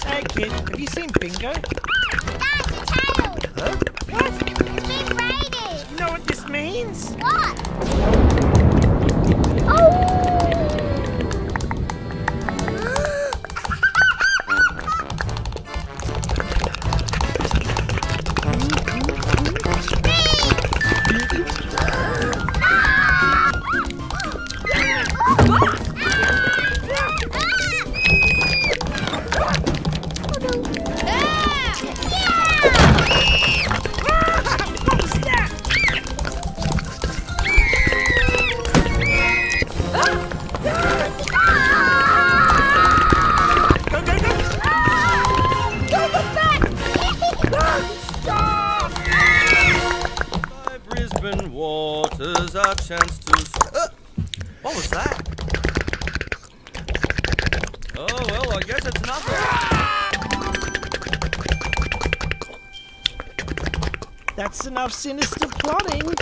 Hey kid, have you seen Bingo? Dad, your tail! Huh? What? It's been raided! You know what this means? What? Oh! Brisbane waters, a chance to... what was that? Oh, well, I guess it's nothing. That's enough sinister plotting.